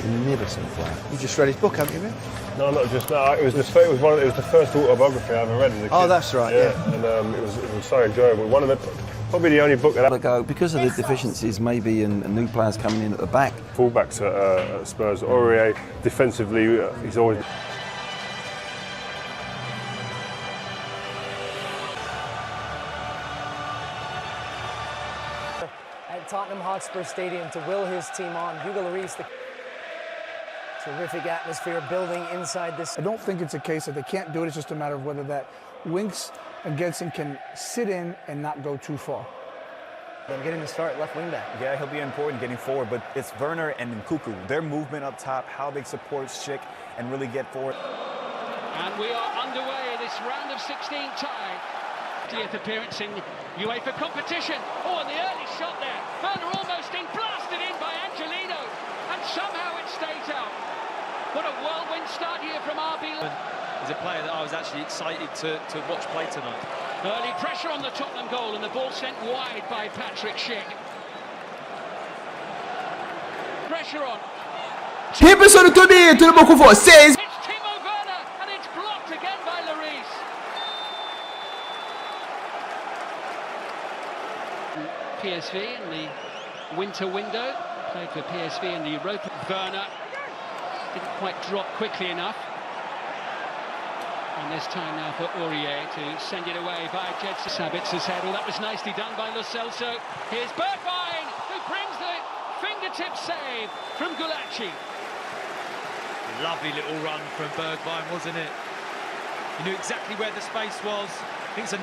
magnificent player. You just read his book, haven't you, Vin? No, not just now. It was the first autobiography I ever read as a kid. Oh, that's right. Yeah. And it was so enjoyable. Probably the only book that I Go because of the deficiencies, maybe, and new players coming in at the back. Fullbacks at Spurs. Aurier defensively, he's always. At Tottenham Hotspur Stadium to will his team on. Hіghlіghts, the terrific atmosphere building inside this. I don't think it's a case that they can't do it. It's just a matter of whether that Winks and Gedson can sit in and not go too far. I'm getting the start left wing back. Yeah, he'll be important getting forward, but it's Werner and Nkunku. Their movement up top, how they support Schick and really get forward. And we are underway this round of 16 tie. 50th appearance in UEFA competition. Oh, and the early shot there. Werner almost in, blasted in by Angelino, and somehow it stays out. What a whirlwind start here from RB. He's a player that I was actually excited to watch play tonight. Early pressure on the Tottenham goal, and the ball sent wide by Patrick Schick. Pressure on. Repressando tudo bom com vocês? It's Timo Werner, and it's blocked again by Lloris. PSV in the winter window, played for PSV in the Europa. Werner didn't quite drop quickly enough. And there's time now for Aurier to send it away by Gedson. Sabitzer's head. Well, that was nicely done by Lo Celso. Here's Bergwijn, who brings the fingertip save from Gulacsi. Lovely little run from Bergwijn, wasn't it? He knew exactly where the space was. I think it's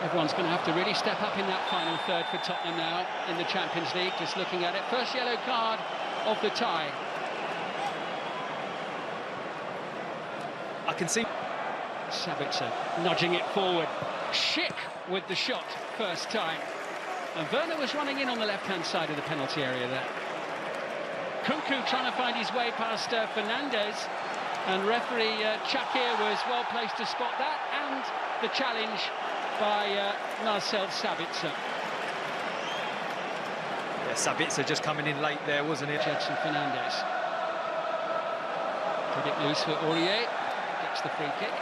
Everyone's going to have to really step up in that final third for Tottenham now in the Champions League. Just looking at it. First yellow card of the tie. I can see Sabitzer nudging it forward. Schick with the shot first time. And Werner was running in on the left-hand side of the penalty area there. Nkunku trying to find his way past Fernandez. And referee Chakir was well placed to spot that. And the challenge by Marcel Sabitzer. Yeah, Sabitzer just coming in late there, wasn't it? Gedson Fernandez. Put it loose for Aurier. Gets the free kick.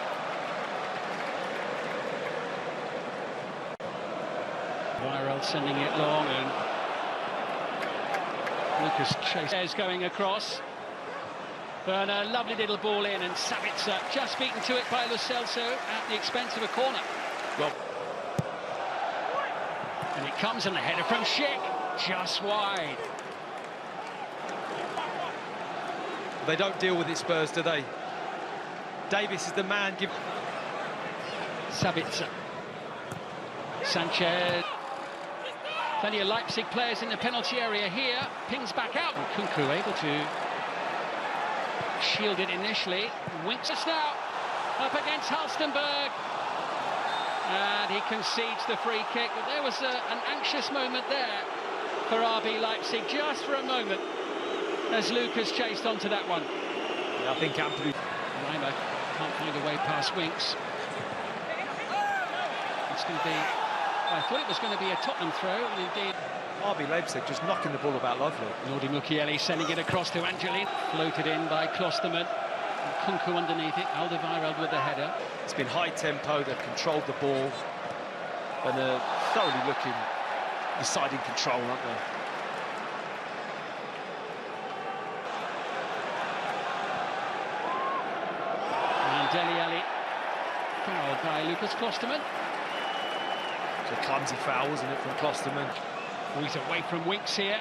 Viral sending it long, and Lucas Chase is going across. Werner, lovely little ball in, and Sabitzer just beaten to it by Lo Celso at the expense of a corner. Well, and it comes, and the header from Schick, just wide. they don't deal with it, Spurs, do they? Davis is the man. Sabitzer. Sanchez. Plenty of Leipzig players in the penalty area here. Pings back out. Nkunku able to shield it initially. Winks us now. Up against Halstenberg. And he concedes the free kick. But there was an anxious moment there for RB Leipzig, just for a moment, as Lucas chased onto that one. Yeah, I think Ampadu... Reimer can't find a way past Winks. It's going to be... I thought it was going to be a Tottenham throw, and indeed... RB Leipzig just knocking the ball about lovely. Nordi Mukiele sending it across to Angelin. Floated in by Klosterman. Nkunku underneath it. Alderweireld with the header. It's been high tempo, they've controlled the ball. And they're thoroughly looking, deciding control, aren't they? And Dele Alli fouled by Lucas Klosterman. It's a clumsy foul, wasn't it, from Klosterman? He's away from Winks here.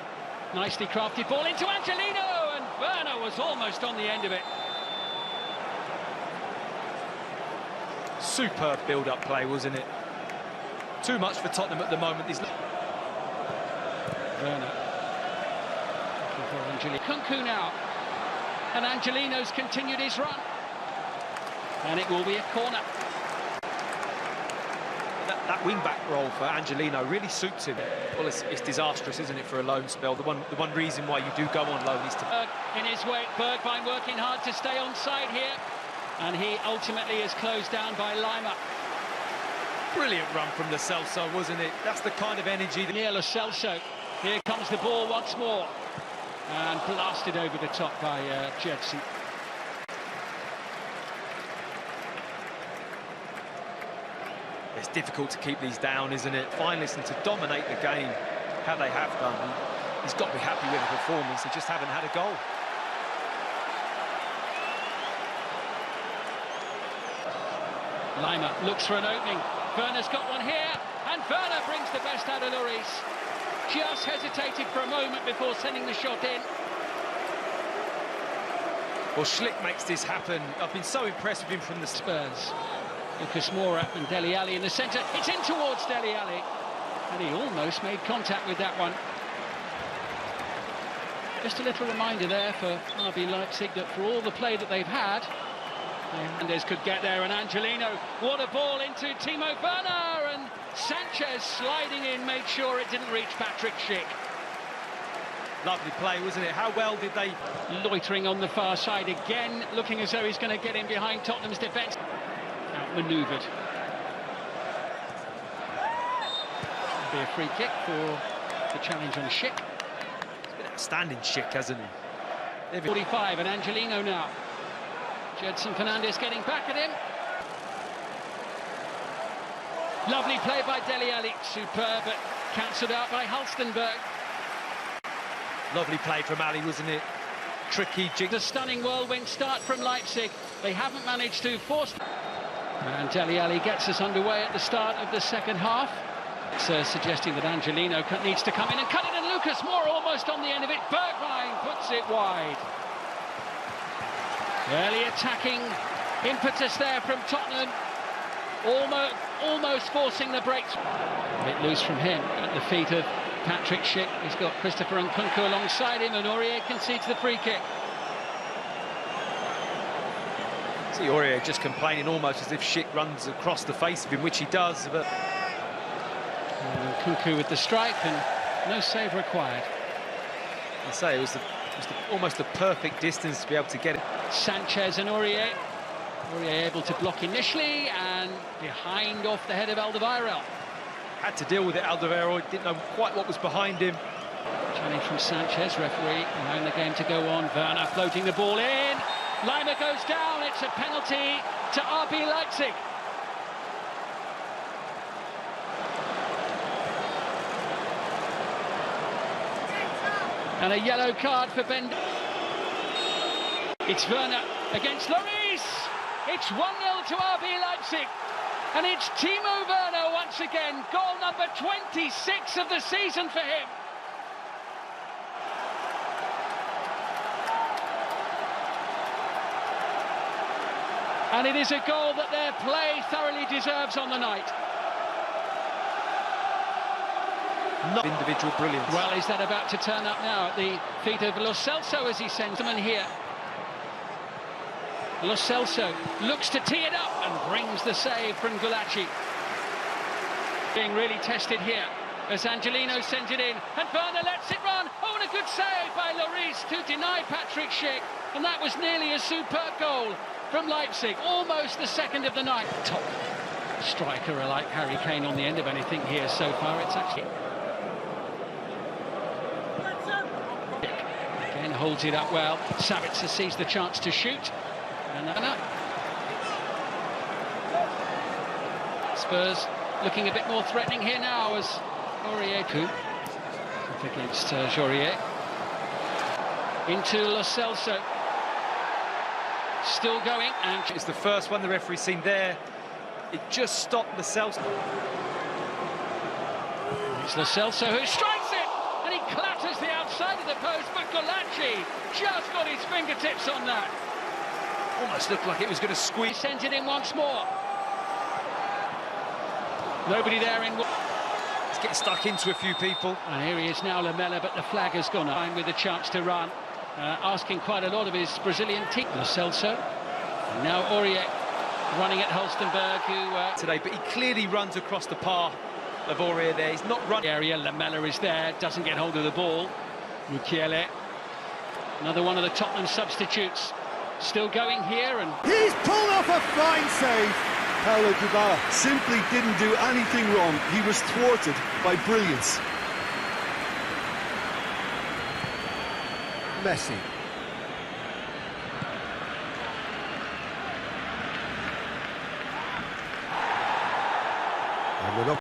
Nicely crafted ball into Angelino, and Werner was almost on the end of it. Superb build-up play, wasn't it? Too much for Tottenham at the moment. Werner. Nkunku now. And Angelino's continued his run. And it will be a corner. That wing-back role for Angelino really suits him. Well, it's disastrous, isn't it, for a loan spell? The one reason why you do go on loan is to... in his way, Bergwijn working hard to stay on side here. And he ultimately is closed down by Lima. Brilliant run from Lo Celso, wasn't it? That's the kind of energy... Near Lo Celso, Here comes the ball once more. And blasted over the top by Jedson. It's difficult to keep these down, isn't it? Finalists to dominate the game, how they have done. He's got to be happy with the performance. They just haven't had a goal. Lima looks for an opening. Werner's got one here, and Werner brings the best out of Lloris. Just hesitated for a moment before sending the shot in. Well, Schlick makes this happen. I've been so impressed with him from the Spurs. Lucas Moura and Dele Alli in the centre. It's in towards Dele Alli. And he almost made contact with that one. Just a little reminder there for RB Leipzig that for all the play that they've had, Hernandez could get there, and Angelino, what a ball into Timo Werner, and Sanchez sliding in, made sure it didn't reach Patrick Schick. Lovely play, wasn't it? How well did they... Loitering on the far side again, looking as though he's going to get in behind Tottenham's defence. Outmanoeuvred. It'll be a free kick for the challenge on Schick. He's been outstanding, Schick, hasn't he? 45, and Angelino now. Jedson Fernandes getting back at him. Lovely play by Dele Alli, superb, but cancelled out by Halstenberg. Lovely play from Ali, wasn't it? Tricky jig. A stunning whirlwind start from Leipzig. They haven't managed to force... And Dele Alli gets us underway at the start of the second half. It's suggesting that Angelino needs to come in and cut it, and Lucas Moura almost on the end of it. Bergwijn puts it wide. Early attacking impetus there from Tottenham, almost forcing the breaks. A bit loose from him at the feet of Patrick Schick. He's got Christopher Nkunku alongside him, and Aurier concedes the free kick. See Aurier just complaining almost as if Schick runs across the face of him, which he does. But Nkunku with the strike, and no save required. I say it was almost the perfect distance to be able to get it. Sanchez and Aurier. Aurier able to block initially, and behind off the head of Alderweireld. Had to deal with it, Alderweireld didn't know quite what was behind him. Challenge from Sanchez, referee allowing the game to go on. Werner floating the ball in. Lima goes down, it's a penalty to RB Leipzig. And a yellow card for Ben. It's Werner against Lloris. It's 1-0 to RB Leipzig. And it's Timo Werner once again. Goal number 26 of the season for him. And it is a goal that their play thoroughly deserves on the night. Not individual brilliance. Well, is that about to turn up now at the feet of Lo Celso as he sends them in here? Lo Celso looks to tee it up and brings the save from Gulacsi. Being really tested here as Angelino sends it in, and Werner lets it run. Oh, and a good save by Lloris to deny Patrick Schick, and that was nearly a superb goal from Leipzig, almost the second of the night. Top striker like Harry Kane on the end of anything here so far. It's actually... Again, holds it up well. Savitzer sees the chance to shoot. And Spurs looking a bit more threatening here now as Aurier up against Jaurier. Into Lo Celso. Still going, and it's the first one the referee's seen there. It just stopped Lo Celso. It's Lo Celso who strikes it, and he clatters the outside of the post, but Gulacsi just got his fingertips on that. Almost looked like it was going to squeeze. He sends it in once more. Nobody there in. He's getting stuck into a few people. And here he is now, Lamela, but the flag has gone up with a chance to run. Asking quite a lot of his Brazilian team. Lo Celso. And now Aurier running at Halstenberg, who... today, but he clearly runs across the path of Aurier there. He's not running. Area, Lamela is there, doesn't get hold of the ball. Mukiele. Another one of the Tottenham substitutes. Still going here, and... He's pulled off a fine save. Paulo Dybala simply didn't do anything wrong. He was thwarted by brilliance. Messi. And with